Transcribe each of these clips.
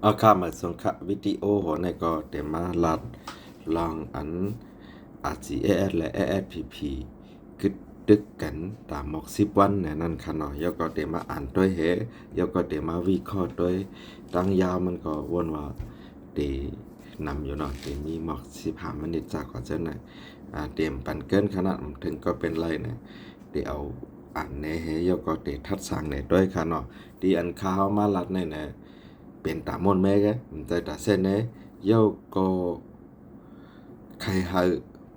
เอาข้ามาส่งค่ะวิดีโอหัวในก็เดมาลัดลองอันRCS และ ASPP คือดึกกันตามหมอก10 วันเนี่ยนั่นค่ะเนาะยก็เดมาอ่านด้วยยก็เดมาวิเคราะห์ด้วยตั้งยาวมันก็วนว่าเดนำอยู่เนาะเดมีหมอก15 นาทีจากก็จะไหนเตรียมปันเกินขนาดถึงก็เป็นไรเนี่ยเดเอาอ่านในยก็เดทัดสั่งในด้วยค่ะเนาะดีอันข้าวมาลัดในเนี่ยเป็นตามนแม่แกมันใจตาเส้นเนี่ยยก็ใครหา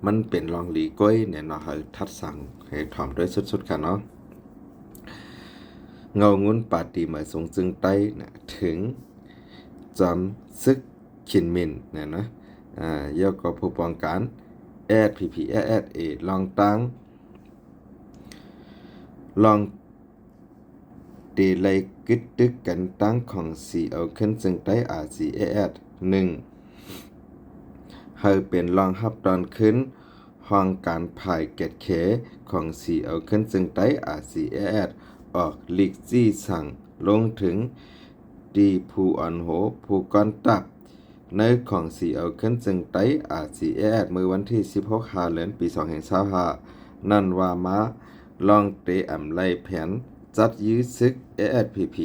มันเป็นรองหลีก้อยเนี่ยเนาะให้ทัดสั่งให้ถ่อมด้วยสุดๆค่ะเนาะเงางุ้นปาตีมาทรงจึงใต้นะถึงจำซึกขินมินเนี่ยนะยกก็ผู้ป้องกันASPPลองตั้งลองเดลัยกึดตึกกันตั้งของสีเอาขึ้นจึงใต้RCS 1ให้เป็นรองรับตอนขึ้นห้องการภายเกตเขของสีเอาขึ้นจึงใต้RCS ออกลิกจี้สั่งลงถึงดีผู้อ่อนโหผู้ก้อนตับในของสีเอาขึ้นจึงใต้ RCS เมื่อวันที่16 เดือนปี2025นั่นว่ามาลองเตะอำไลแผนจัดยื้อซึก ASPP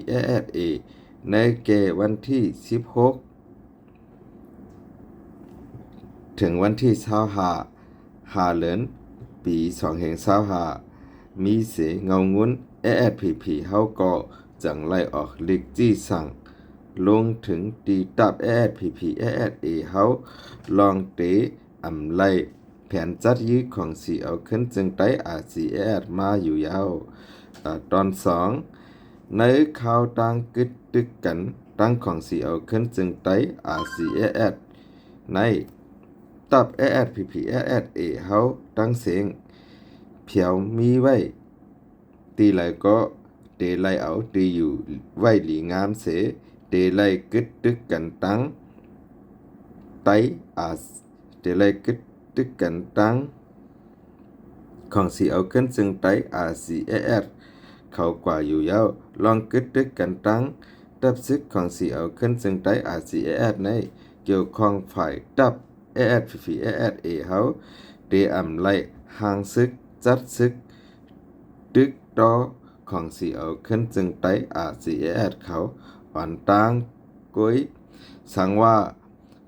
ในเกวันที่16ถึงวันที่25 เดือนปี2025มีเสเงางุ้น ASPP เฮาก็จังไล่ออกลิกจี้สั่งลงถึงตีตับ ASPP เฮาลองเตะอำไลแผนจัดยื้อของสีเอาขึ้นจึงใต้ RCS มาอยู่ยาวตอน2ในข่าวต่างกึดตึกกันตั้งของสีเอาขึ้นจึงใต้ RCS ในตับ ASPP เฮาตั้งเสียงเพียวมีไว้ตีไหลก็เตไหลเอาตีอยู่ไว้หลีงามเสเตไหลกึดตึกกันตั้งไต้เตไหลกึดตึกกันตั้งของสีเอาขึ้นจึงไต้ RCS เขากว่าอยู่ยาวลองกึดตึกกันตั้งตับซึกของสีเอาขึ้นจึงไต้ RCS ในเกี่ยวข้องฝ่ายตับ ASPP เฮาเตอำไลห่างซึกจัดซึกตึกต่อของสีเอาขึ้นจึงไต้ RCS เขาอ่อนต่างก้อยสังว่า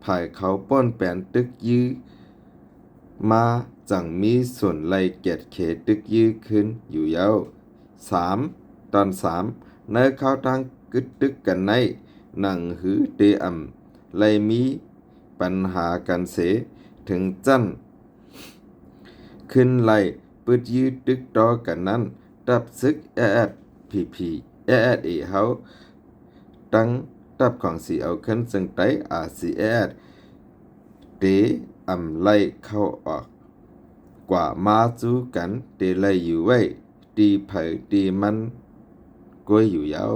ภายเขาป้นแปนตึกยื้อมาจังมีส่วนไล่เกียรติเขตึกยื้อขึ้นอยู่ยาวตอน3ในข่าวทางกึดตึกกันในหนังหือเตอำไล่มีปัญหากันเสถึงจั่นขึ้นไล่ปึดยื้อตึกต่อกันนั้นตับซึก ASPP เฮาตั้งตับของสีเอาขึ้นจึงไต้ RCS เตอำไล่เข้าออกกว่ามาจูกันเตไล่อยู่ไว้ตีเผยตีมันก้วยอยู่ยาว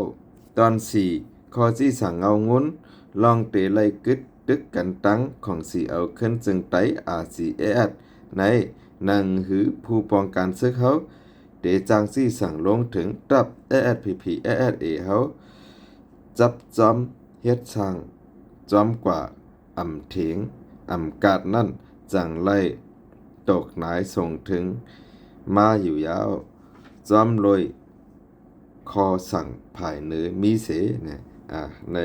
ตอน4ข้อที่สั่งเอางุ้นลองเตไล่กึดตึกกันตั้งของสีเอาขึ้นจึงไต้ RCS ในหนังหือผู้ป้องกันซึกเฮาเตจางซี่สั่งลงถึงตับ ASPP เฮาจับจอมเฮ็ดช่างจอมกว่าอำเถียงอำกาดนั่นจังไล่ตกหนายส่งถึงมาอยู่ยาวจอมลอยคอสั่งภายเหนือมีเสเนี่ยใน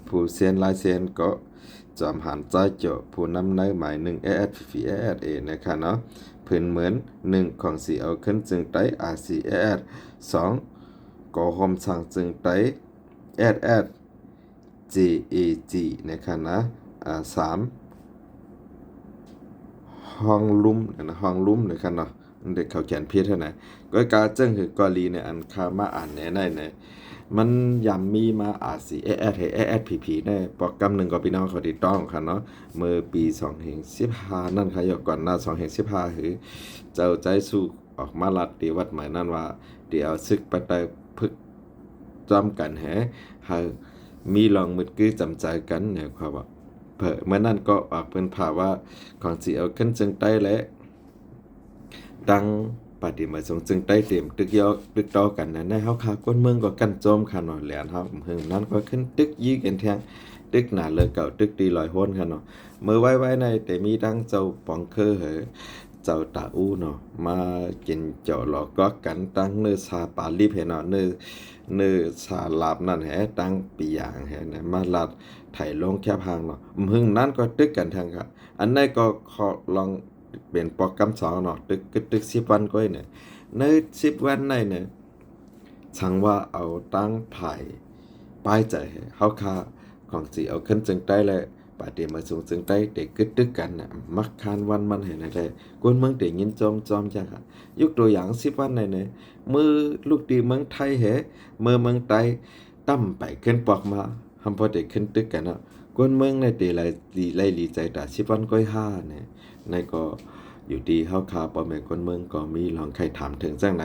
ผู้เซียนลายเซียนก็จอมหันใจเจาะผู้นำในหมาย1 ASPP นะคะเนาะพื้นเหมือน1ของสีเอาขึ้นจึงไต้ RCS 2ก็หอมสั่งจึงไต้ JAG นะคะนะ3ห้องลุ่มนะห้องลุ่มนะคะเนาะเด็กเขาเขียนผิดเท่าไหร่ก็การจึงคือกอลีในอันคามาอ่านในมันยำมีมาRCS ให้ ASPP ได้โปรแกรมหนึ่งก็พี่น้องเขาติดต้องค่ะเนาะเมื่อปี2015นั่นค่ะก่อนหน้า2015คือเจ้าใจสู้ออกมาลัดที่วัดหมายนั่นว่าเดี๋ยวซึกไปแต่พึกจอมกันให้มีลองมืดกื้อจำใจกันเนี่ยครับว่าเมื่อนั้นก็ออกเป็นภาพว่าของสีเอาขึ้นจึงใต้และดังปฏิมาทรงจึงใต้เต็มตึกยอกตึกต่อกันนะในเฮาคาก้นเมืองก็กันโจมค่ะเนาะแหลนเฮาเฮิมนั้นก็ขึ้นตึกยีกันแทง ตึกหนาเลยเก่าตึกดีลอยห้นค่ะเนาะมือไว้ในแต่มีดังเจ้าปองเคอเหอเจ้าตาอู้เนาะมากินเจ้าหลอกก็กันตั้งเนื้อซาปาลิเพเนาะเนื้อซาลาบนั่นแหตั้งปีอย่างแหนะมาลัดไถลงแคบหางเนาะมึงนั้นก็ตึกกันทางค่ะอันนี้ก็ขอลองเป็นโปรแกรมสองเนาะตึก10 วันก็เนี่ยใน10 วันในเนี่ยช่างว่าเอาตั้งไผ่ป้ายใจเฮาคาของสิเอาขึ้นจึงได้เลยปาเดมาสูงจึงได้เด็กกึดตึกกันน่ะมักคานวันมันเห็นได้กวนเมืองเด็กยินจอมจังค่ะยกตัวอย่าง10 วันในเนี่ยมือลูกดีเมืองไทยเหมือเมืองไทยตั้มไปขึ้นปอกมาทำพอเด็กขึ้นตึกกันเนาะกวนเมืองในเตลีใจตา10 วันก้อยห้าเนี่ยในก็อยู่ดีเฮาคาปอแม่คนเมืองก็มีลองใครถามถึงจังไหน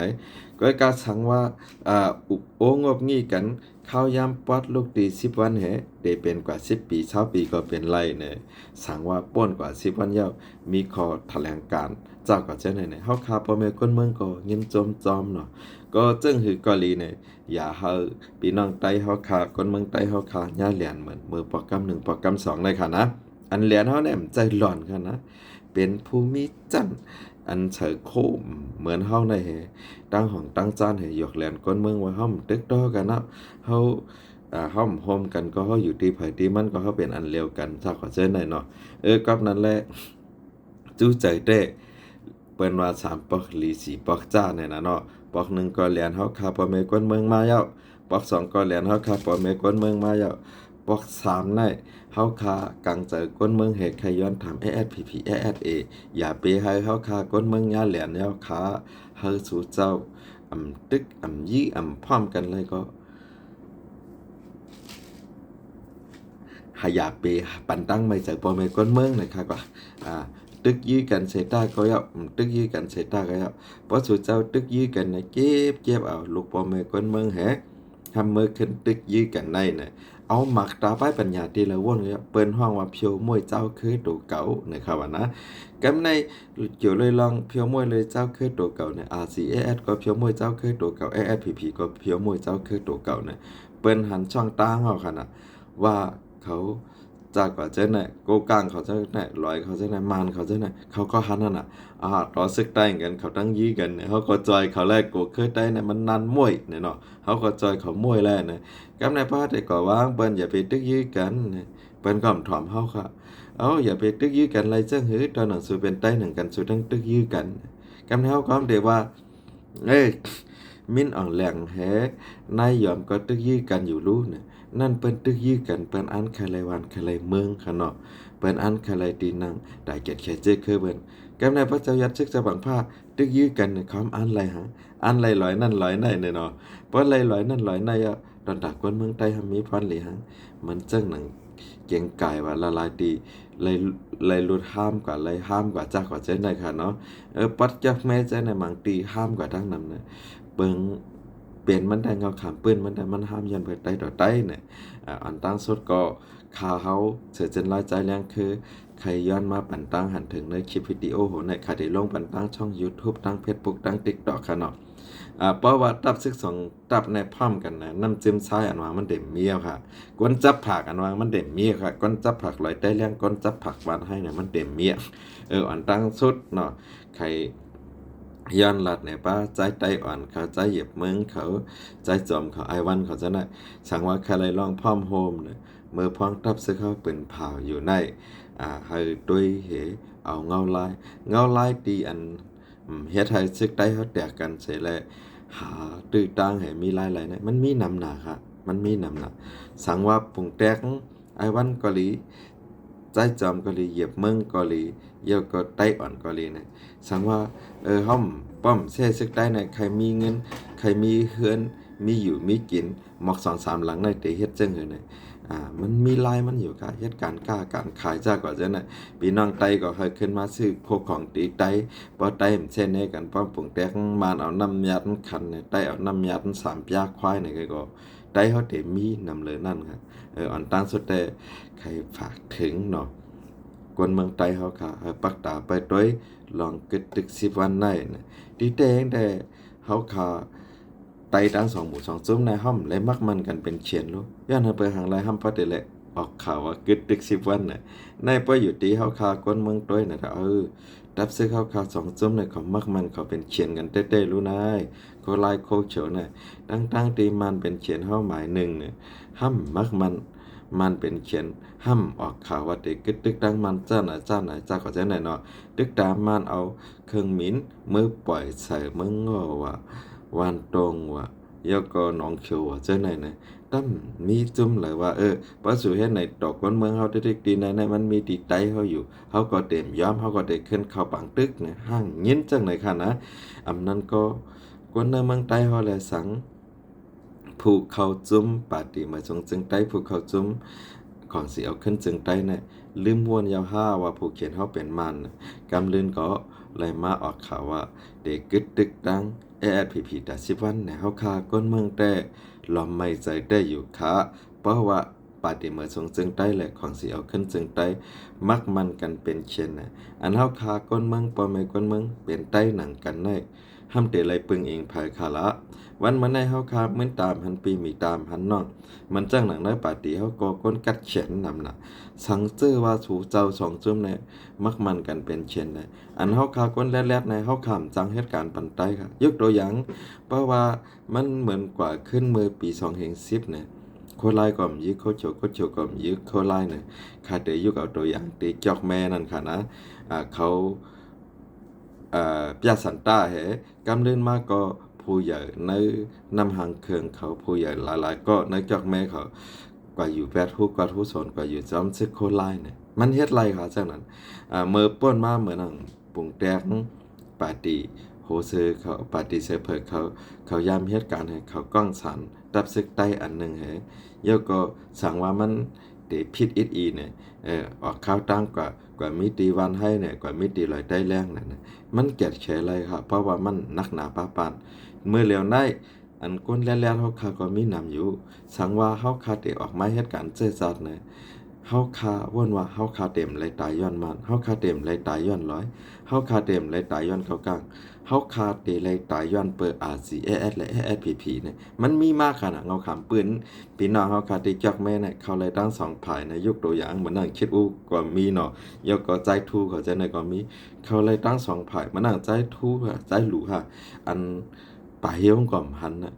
ก็กาสังว่าอุบโองบงี้กันข้าวยามปอดลูกดี10 วันแหได้เป็นกว่า10 ปี20 ปีก็เป็นไรเนี่ยสังว่าป้นกว่า10 วันยาวมีขอแถลงการเจ้าก็จังไหนเนี่ยเฮาคาปอแม่คนเมืองก็ยินจอมเนาะก็จึงหือกอลีเนี่ยอย่าเฮาพี่น้องไต้เฮาคาคนเมืองไต้เฮาคาย่าเหรียญเหมือนมือโปรแกรม1โปรแกรม2เลยค่ะนะอันเหรียญเฮาเนี่ยใจหล่อนค่ะนะเป็นภูมิจันทร์อันเฉยโคมเหมือนเฮาในแหตั้งห้องตั้งจานให้ยกแหลนคนเมืองว่าเฮาตึกดอกันนะเฮาห้อมโฮมกันก็เฮาอยู่ที่ไผที่มันก็เฮาเป็นอันเดียวกันซะขอเชิญหน่อยเนาะกับนั้นแหละจู้ใจเด้เปิ้นว่า3ปอกหลี4ปอกจ้าเนี่ยนะเนาะปอก1ก็แหลนเฮาคาพ่อแม่คนเมืองมาแล้วปอก2ก็แหลนเฮาคาพ่อแม่คนเมืองมาแล้วปอก3ได้เฮาคากังเจอคนเมืองเหตุใครย้อนถาม ASPP ASA อย่าไปให้เฮาคาคนเมืองยาแหลนแล้วขาเฮาสู่เจ้าตึกยี่พร้อมกันเลยก็หายาเปปันตั้งไม่จากปอแม่คนเมืองนะคะก็ตึกยื้อกันเสยต้าก็ยับตึกยื้อกันเสยต้าก็ยับเพราะสู่เจ้าตึกยื้อกันนะเจ็บเอาลูกปอแม่คนเมืองแหทำมือขึ้นตึกยื้อกันในน่ะเอาหมักตาป้ายปัญญาทีละวนเลยเปิ้นห้องว่าเพียวมวยเจ้าเคยตัวเก่านะครับว่านะกำในเกี่ยวเลยลองเพียวมวยเลยเจ้าเคยตัวเก่าเนี่ย RCAS ก็เพียวมวยเจ้าเคยตัวเก่า ASPP ก็เพียวมวยเจ้าเคยตัวเก่าเนี่ยเปิ้นหันช่องตาเฮาคั่นน่ะว่าเขาจากกว่าเจ้าน่ะโกกลางเขาเจ้าน่ะลอยเขาเจ้าน่ะมานเขาเจ้าน่ะเขาก็หันนั่นน่ะต่อซึกใต้กันเขาตั้งยี้กันเนี่ยเขาก็จอยเขาแรกโกเคยใต้เนี่ยมันนันมวยเนี่ยเนาะเขาก็จอยเขามวยแล้วเนี่ยกำในพาแต่ก็วางเปิ้นอย่าไปตึกยื้อกันเปิ้นก็ถ่อมเฮาค่ะอย่าไปตึกยื้อกันไรจังหือตอนหนังสือเป็นใต้หนังกันสุดทั้งตึกยื้อกันกำในเฮาก็เดี๋ยวว่ามิ้นอ่องแหลงแหนายยอมก็ตึกยื้อกันอยู่รู้เนี่ยนั่นเปิ้นตึกยื้อกันเปิ้นอันคาไลวันคาไลเมืองค่ะเนาะเปิ้นอันคาไลตีนังได้เกียรติแค่เจคือเปิ้นกำในพระเจ้ายัดซึกจะบังผ้าตึกยื้อกันคำอันไรหาอันไรลอยนั่นลอยในเนี่ยเนาะเพราะไรลอยนั่นลอยในตอนตากคนเมืองใต้มีพันหลีหังมันจังหนังเกียงกายว่าละลายตีเลยลุดห้ามกว่าเลยห้ามกว่าจ้ากว่าใจในค่ะเนาะปัดจักแม่ใจในมังตีห้ามกว่าทั้งนั้นนะเบิ่งเป็นมันได้เงาขามปื้นมันได้มันห้ามยันเปิดไต้ต่อไต้เนี่ยอันตั้งสุดก็ข่าวเฮาเสือจนลายใจแรงคือใครย้อนมาปั่นตั้งหันถึงในคลิปวิดีโอโหในค่ะได้ลงปั่นตั้งช่อง YouTube ตั้ง Facebook ตั้ง TikTok ค่ะเนาะเพราะว่าตับซึก2ตับในพร้อมกันนะน้ำจิ้มซ้ายอันว่ามันเด่มเมียวค่ะกวนจับผักอันว่ามันเด่มเมียค่ะกวนจับผักลอยได้แรงกวนจับผักบานให้เนี่ยมันเด่มเมียอันตั้งสุดเนาะใครย้อนลัดเนี่ยป้าใจไต้อ่อนเขาใจเหยียบเมืองเขาใจจอมเขาไอวันเขาจะได้สั่งว่าใครเลยลองพร้อมโฮมเนี่ยเมื่อพ้องตับซึกเขาเป็นเผาอยู่ในให้ด้วยเหเอาเงาลายตีอันเฮ็ดให้ซึกไต้เขาแตกกันเสียแล้วหาตื้อตังให้มีหลายๆนะมันมีนำหนาค่ะมันมีนำหนาสั่งว่าปุ่งแตกไอวันเกาหลีใจจอมเกาหลีเหยียบเมืองเกาหลีเยอะก็ไต้อ่อนเกาหลีนะสั่งว่าห้อมป้อมแช่ซึกใต้ในใครมีเงินใครมีเฮือนมีอยู่มีกินหมอก2-3หลังในเตเฮ็ดจังหือนะมันมีลายมันอยู่ค่ะเฮ็ดการค้าการขายจ้าก่อนจังน่ะพี่น้องไต้ก็เคยขึ้นมาซื้อโคของตีไต้บ่ไต้มันเช่นนี้กันป้อมปุ่งแตกมานเอาน้ำยัดคันเนี่ยไต้เอาน้ำยัด3ปยาควายนี่ก็ไต้เขาได้มีนำเลยนั่นค่ะอันตั้งสุดแต่ใครฝากถึงเนาะคนเมืองไต้เฮาค่ะปักตาไปด้วยลองกึดตึก10 วันได้นะดีแต่งแต่เฮาค่ะไต่ทั้ง2 หมู่ 2 ซุ้มในห้อมและมักมันกันเป็นเขียนลูกย้อนเฮาไปหางลายห้ำพอได้แหละ ออกข่าวว่ากึดตึก10วันน่ะในป้ออยู่ตีเฮาคากวนเมืองต้วยน่ะดับซื้อเฮาคา2จุ่มเนี่ยเขามักมันเขาเป็นเขียนกันเต้ๆรู้นายเขาลายโคเฉียวน่ะตั้งตีมันเป็นเขียนเฮาหมายหนึ่งเนี่ยห้ำมักมันเป็นเขียนห้ำออกข่าวว่าเด็กกึดตึกดังมันเจ้าไหนจ้าขอใจไหนเนาะตึกตามมันเอาเครื่องหมิ่นมือปล่อยใส่มืองอว่าวานตรงว่ายกก็หนองเขียวว่าเจ้าไหนนะตั้มมีจุ่มเลยว่าป้าสู่เฮ็ดในดอกก้นเมืองเฮาตึกๆดีในมันมีตีไตเฮาอยู่เฮาก็เต็มยอมเฮาก็ได้ขึ้นเข้าปังตึกนะห้างยินจังไหนค่ะนะอำนั้นก็คนในเมืองใต้เฮาแลสังผูกเขาจุ้มปาติมาจงจึงใต้ผูกเขาจุ้มของสิเอาขึ้นจึงใต้เนี่ยลืมวนยาวห้าว่าผู้เขียนเฮาเป็นมันกำลืนก็เลยมาออกข่าวว่าเด็กกึดตึกดังASPP แต่10วันเนี่ยเฮาคาก้นเมืองแต่ลอมไม่ใจได้อยู่ค่ะเพราะว่าปาติเมื่อทรงจึงใต้แหละของสิเอาขึ้นจึงใต้มักมันกันเป็นเช่นน่ะอันเฮาคาก้นเมืองปอไม่ก้นเมืองเป็นใต้หนังกันได้ห้ามเตไลปึงเองภายคาละวันมาในเฮาคาเหมือนตามหันปีมีตามหันน้องมันจังหนังน้อยปาติเฮาก็ก้นกัดเขียนนำน่ะสังเจอว่าถูเจ้า2จุ่มเนี่ยมักมันกันเป็นเช่นน่ะอันเฮาคาก้นแลดๆในเฮาขามจังเหตุการณ์ปันใต้ค่ะยกตัวอย่างเพราะว่ามันเหมือนกว่าขึ้นมือปี2010เนี่ยโคไลก่อมยึกโคโจก่อมยึกโคไลเนี่ยคาเตยุกเอาตัวอย่างตีจอกแม่นั่นค่ะนะเขาปยาสันต้ากำเล่นมากก็ผู้ใหญ่ในนำหางเครื่องเขาผู้ใหญ่หลายๆก็ในจอกแม่เขากว่าอยู่แปดฮู้กว่าฮู้สอนกว่าอยู่จอมซึกโคไลเนี่ยมันเฮ็ดไรค่ะจังนั้นเมื่อป้นมาเหมือนปุงแตกปาติโฮเซอเขาปาติเซเพิกเขายามเหตุการณ์ให้เขาก้องสันตับซึกใต้อันหนึ่งเยอะก็สั่งว่ามันเดพิษอีเนี่ยออกข้าวตั้งกว่ามีตีวันให้เนี่ยกว่ามีตีลอยได้แรงนั่นนะมันเกิดแค่ไรครับเพราะว่ามันนักหนาป้าปานเมื่อเร็วได้อันก้นแล้วเฮาคาก็มีนำอยู่สังว่าเฮาคาเตออกมาเหตุการณ์เจอจัดเนี่ยเฮาคาว่นว่าเฮาคาเต็มเลยตายย้อนมันเฮาคาเต็มเลยตายย้อนร้อยเฮาคาเต็มเลยตายย้อนเขากลางเฮาคาเตเลยตายย้อนเปิด RCAS และ ASPP เนี่ยมันมีมากขนาดเงาขามปืนพี่น้องเฮาคาติจอกแม่เนี่ยเขาเลยตั้ง2ภายในยกตัวอย่างเหมือนนั่งคิดก็มีเนาะยกก็ใจทูเขาใจในก็มีเขาเลยตั้ง2ภายมานั่งใจทูใจหลูค่ะอันป่าเฮียวก่อมหันน่ะ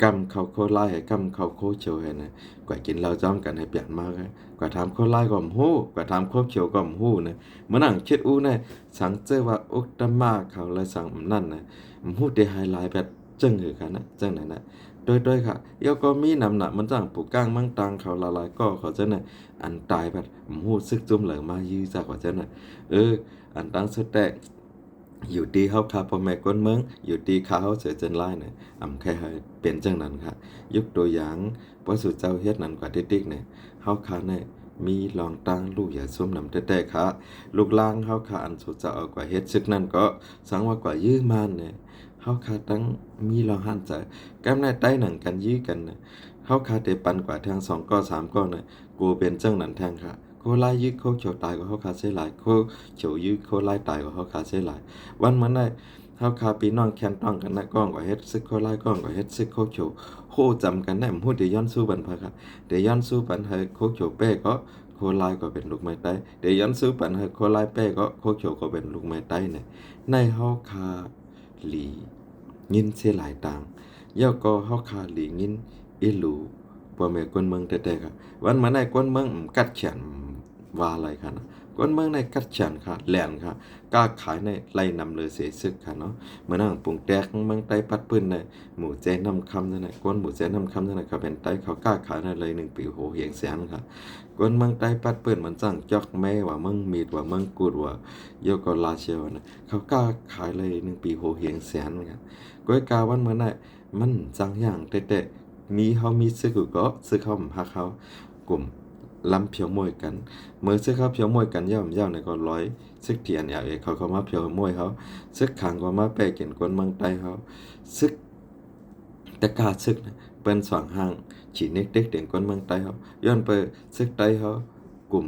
กำเขาโคไล่กำเขาโคเฉียวนะกว่ากินเหล้าจ้อมกันให้เปลี่ยนมากกว่าทำโคไล่ก่อมฮู้กว่าทำโคเฉียวก่อมฮู้นะเหมือนนั่งคิดเนี่ยสังเจอว่าอุกตมาเขาเลยสั่งนั่นนะฮู้ได้ไฮไลท์แบบจังหือกันนะจังนั้นนะโดยค่ะยก็มีนำหนักมันจังปูก้างมั่งตังเขาละลายก็เขาจะน่ะอันตายแบบฮู้ซึกจุ่มเหลือมายื้อจากว่าจะน่ะอันตั้งสุดแต่อยู่ดีเฮาคาพ่อแม่ก้นเมืองอยู่ดีเขาเสือจันไล่เนี่ยแค่ให้เป็นจังนั้นค่ะยกตัวอย่างว่าสุเจ้าเฮ็ดนั้นกว่าติ๊กๆเนี่ยเฮาคาเนี่ยมีลองตั้งลูกอย่าซุ่มนำแต่ค่ะลูกล่างเฮาคาอันสุเจ้าเอากว่าเฮ็ดซึกนั้นก็สังว่ากว่ายื้อมันเนี่ยเฮาคาตั้งมีลองหันใจกำในใต้หนังกันยื้อกันน่ะเฮาคาได้ปันกว่าทาง2ก็3ก็น่ะกูเป็นจังนั้นแทงค่ะโคไล่ยึดโคเขียวตายกว่าเฮาคาเสียหลายโคเขียวยึดโคไล่ตายกว่าเฮาคาเสียหลายวันมันได้เฮาคาพี่น้องแคนต้องกันนะก้องกว่าเฮ็ดซึกโคไล่ก้องกว่าเฮ็ดซึกโคเขียวโคจำกันได้ฮู้ได้ย้อนสู้บันพะค่ะได้ย้อนสู้ปันให้โคเขียวเป้ก็โคไล่ก็เป็นลูกไม้ใต้ได้ย้อนสู้ปันให้โคไล่เป้ก็โคเขียวก็เป็นลูกไม้ใต้เนี่ยในเฮาคาหลียินเสียหลายต่างย่อก็เฮาคาหลียินอีหลูพ่อแม่คนเมืองแต่ๆค่ะวันมาในคนเมืองกัดแขนว่าอะไรค่ะนะคนเมืองในกัดแขนค่ะแหลนค่ะกล้าขายในไล่นำเลยเสียซึกค่ะเนาะเมื่อนั่งปุงแตกเมืองใต้ปัดปื้นในหมู่แจนำคำนั่นน่ะคนหมู่แจนำคำนั่นน่ะเขาเป็นใต้เขากล้าขายในเลย1ปีโหเหียงแสนค่ะคนเมืองใต้ปัดปื้นมันจังจอกแม่ว่าเมืองมีดว่าเมืองกูดว่าโยก็ลาเชียวนะเขากล้าขายเลย1ปีโหเหียงแสนค่ะก้อยกาวันเมื่อน่ะมันจังอย่างแต่มีเฮามีซึกก็ซึกเฮาหักเฮากลุ่มลำเพียวมวยกันเมื่อซึกเฮาเพียวมวยกันย่อมๆเนี่ยก็ร้อยซึกเทียนเขามาเพียวมวยเฮาซึกขังก็มาแปกินคนเมืองใต้เฮาซึกแต่กาซึกเปิ้นสองห้างฉีเน็กเด็กเด็กคนเมืองใต้เฮาย้อนไปซึกใต้เฮากลุ่ม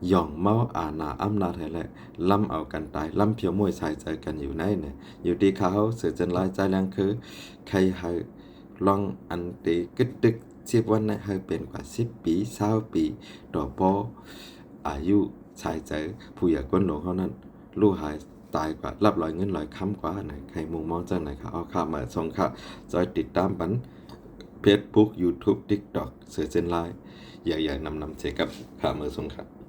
หย่องเมาอาณาอำนาจให้แหละล้ำเอากันตายล้ำเพียวมวยใส่ใจกันอยู่ในเนี่ยอยู่ที่เขาเสือจันลายใจแรงคือใครให้ลองอันตีกึดตึก 10 วันนะให้เป็นกว่า10 ปี20 ปีต่อปออายุชายใจผู้อยากก้นหลวงเขานั้นลูกหายตายกว่ารับรอยเงิน100ค้ำกว่าไหนใครมุมมองจังไหนครับเอาข่าวมาส่งข่าวจอยติดตามปัน Facebook YouTube TikTok เสือเจนไลน์อยากนำเจกับข่าวมาส่งครับ